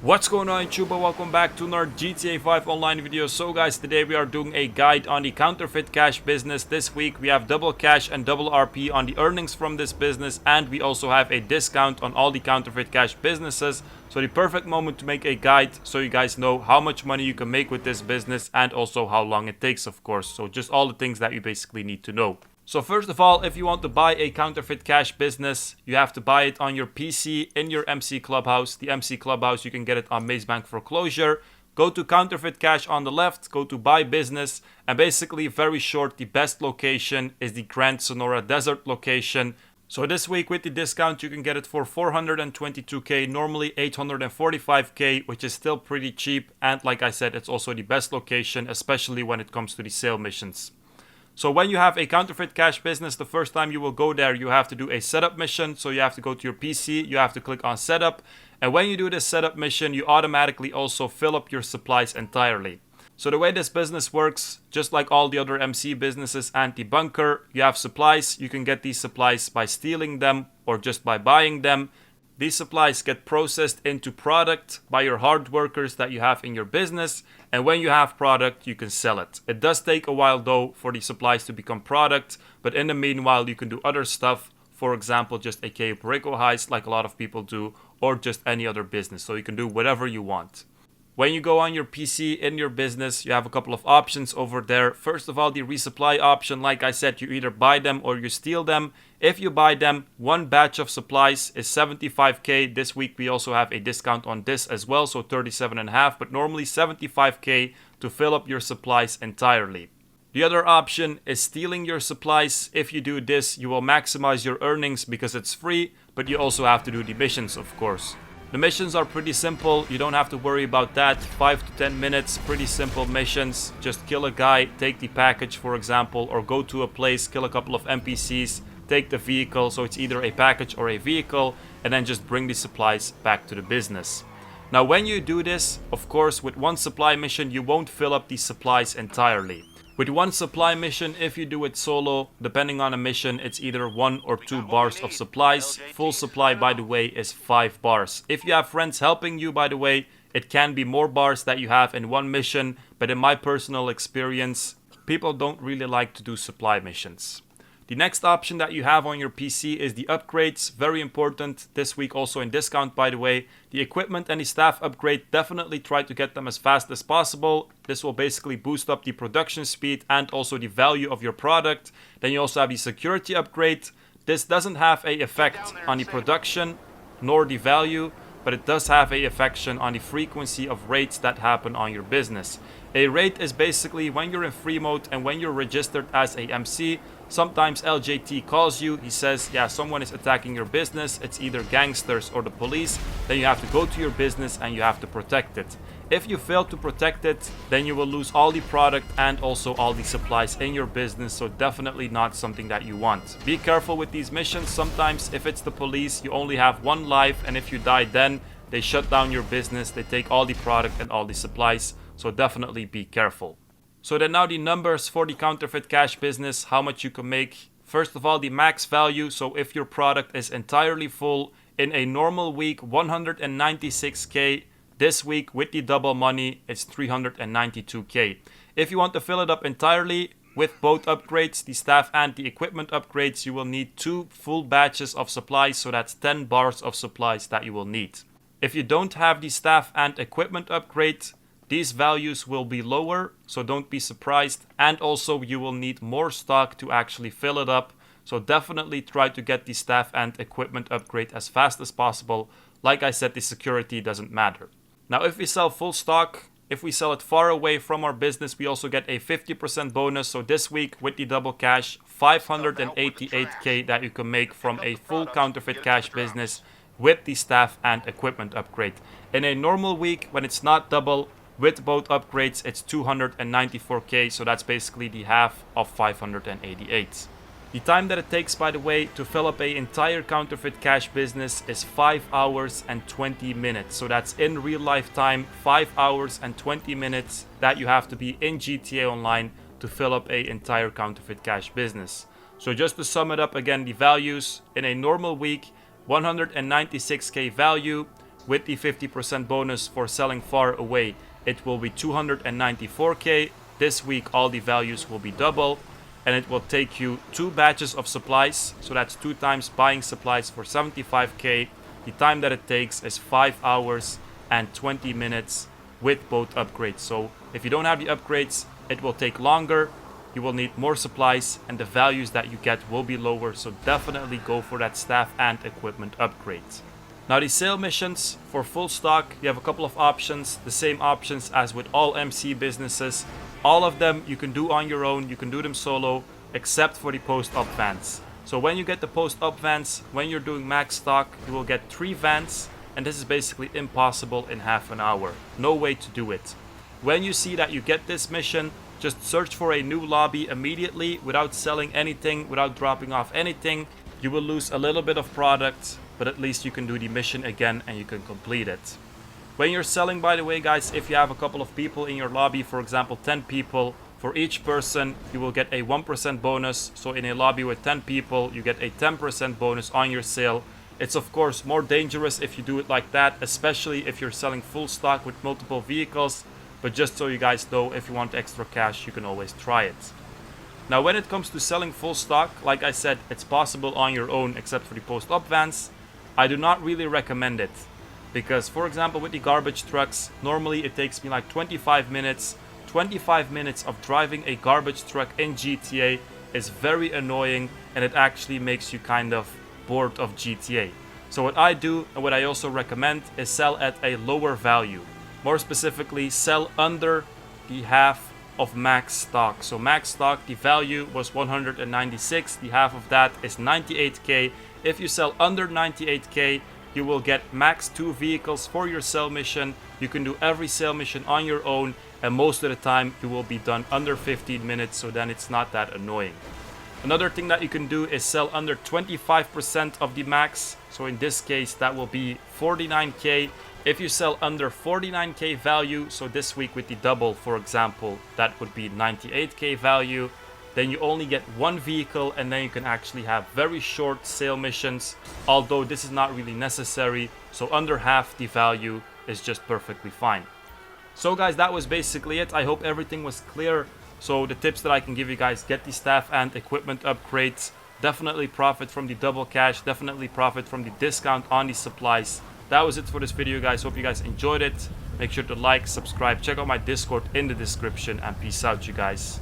What's going on YouTube? Welcome back to another GTA 5 online video. So guys, today we are doing a guide on the counterfeit cash business. This week we have double cash and double RP on the earnings from this business, and we also have a discount on all the counterfeit cash businesses. So the perfect moment to make a guide so you guys know how much money you can make with this business and also how long it takes, of course. So just all the things that you basically need to know. So first of all, if you want to buy a counterfeit cash business, you have to buy it on your PC in your MC Clubhouse. The MC Clubhouse, you can get it on Maze Bank Foreclosure. Go to Counterfeit Cash on the left, go to Buy Business, and basically, very short, the best location is the Grand Sonora Desert location. So this week with the discount, you can get it for 422k, normally 845k, which is still pretty cheap. And like I said, it's also the best location, especially when it comes to the sale missions. So when you have a counterfeit cash business, the first time you will go there, you have to do a setup mission. So you have to go to your PC, you have to click on setup. And when you do this setup mission, you automatically also fill up your supplies entirely. So the way this business works, just like all the other MC businesses and the bunker, you have supplies. You can get these supplies by stealing them or just by buying them. These supplies get processed into product by your hard workers that you have in your business. And when you have product, you can sell it. It does take a while though for the supplies to become product. But in the meanwhile, you can do other stuff. For example, just a Cayo Perico heist like a lot of people do. Or just any other business. So you can do whatever you want. When you go on your PC in your business, you have a couple of options over there. First of all, the resupply option, like I said, you either buy them or you steal them. If you buy them, one batch of supplies is 75k. This week we also have a discount on this as well, so 37.5, but normally 75k to fill up your supplies entirely. The other option is stealing your supplies. If you do this, you will maximize your earnings because it's free, but you also have to do the missions, of course. The missions are pretty simple, you don't have to worry about that. 5 to 10 minutes, pretty simple missions. Just kill a guy, take the package for example, or go to a place, kill a couple of NPCs, take the vehicle, so it's either a package or a vehicle, and then just bring the supplies back to the business. Now when you do this, of course, with one supply mission, you won't fill up these supplies entirely. With one supply mission, if you do it solo, depending on a mission, it's either 1 or 2 bars of supplies. Full supply, by the way, is 5 bars. If you have friends helping you, by the way, it can be more bars that you have in one mission. But in my personal experience, people don't really like to do supply missions. The next option that you have on your PC is the upgrades. Very important. This week also in discount, by the way. The equipment and the staff upgrade, definitely try to get them as fast as possible. This will basically boost up the production speed and also the value of your product. Then you also have the security upgrade. This doesn't have an effect on the production nor the value, but it does have an effect on the frequency of raids that happen on your business. A raid is basically when you're in free mode and when you're registered as a MC. Sometimes LJT calls you, he says, yeah, someone is attacking your business, it's either gangsters or the police, then you have to go to your business and you have to protect it. If you fail to protect it, then you will lose all the product and also all the supplies in your business, so definitely not something that you want. Be careful with these missions. Sometimes if it's the police, you only have one life, and if you die then, they shut down your business, they take all the product and all the supplies, so definitely be careful. So then now the numbers for the counterfeit cash business, how much you can make. First of all, the max value, so if your product is entirely full, in a normal week, 196k. This week with the double money, it's 392k. If you want to fill it up entirely with both upgrades, the staff and the equipment upgrades, you will need 2 full batches of supplies, so that's 10 bars of supplies that you will need. If you don't have the staff and equipment upgrade, these values will be lower, so don't be surprised. And also you will need more stock to actually fill it up. So definitely try to get the staff and equipment upgrade as fast as possible. Like I said, the security doesn't matter. Now if we sell full stock, if we sell it far away from our business, we also get a 50% bonus. So this week with the double cash, 588k that you can make from a full counterfeit cash business with the staff and equipment upgrade. In a normal week, when it's not double, with both upgrades, it's 294k, so that's basically the half of 588. The time that it takes, by the way, to fill up an entire counterfeit cash business is 5 hours and 20 minutes. So that's in real life time, 5 hours and 20 minutes that you have to be in GTA Online to fill up an entire counterfeit cash business. So just to sum it up again, the values in a normal week, 196k value, with the 50% bonus for selling far away, it will be 294k. This week all the values will be double, and it will take you 2 batches of supplies, so that's 2 times buying supplies for 75k. The time that it takes is 5 hours and 20 minutes with both upgrades. So if you don't have the upgrades, it will take longer, you will need more supplies, and the values that you get will be lower, so definitely go for that staff and equipment upgrades. Now the sale missions for full stock, you have a couple of options, the same options as with all MC businesses. All of them you can do on your own, you can do them solo, except for the post-up vans. So when you get the post-up vans, when you're doing max stock, you will get 3 vans, and this is basically impossible in half an hour. No way to do it. When you see that you get this mission, just search for a new lobby immediately without selling anything, without dropping off anything. You will lose a little bit of product, but at least you can do the mission again and you can complete it. When you're selling, by the way guys, if you have a couple of people in your lobby, for example 10 people, for each person you will get a 1% bonus. So in a lobby with 10 people you get a 10% bonus on your sale. It's of course more dangerous if you do it like that, especially if you're selling full stock with multiple vehicles, but just so you guys know, if you want extra cash you can always try it. Now when it comes to selling full stock, like I said, it's possible on your own except for the post-up vans. I do not really recommend it, because for example with the garbage trucks, normally it takes me like 25 minutes. 25 minutes of driving a garbage truck in GTA is very annoying, and it actually makes you kind of bored of GTA. So what I do, and what I also recommend, is sell at a lower value. More specifically, sell under the half of max stock. So max stock, the value was 196, the half of that is 98k. If you sell under 98k, you will get max 2 vehicles for your sale mission. You can do every sale mission on your own, and most of the time you will be done under 15 minutes, so then it's not that annoying. Another thing that you can do is sell under 25% of the max. So in this case that will be 49k. If you sell under 49k value, so this week with the double for example, that would be 98k value, then you only get 1 vehicle, and then you can actually have very short sale missions, although this is not really necessary. So under half the value is just perfectly fine. So guys, that was basically it. I hope everything was clear. So the tips that I can give you guys: get the staff and equipment upgrades, definitely profit from the double cash, definitely profit from the discount on the supplies. That was it for this video guys. Hope you guys enjoyed it. Make sure to like, subscribe, check out my Discord in the description, and peace out you guys.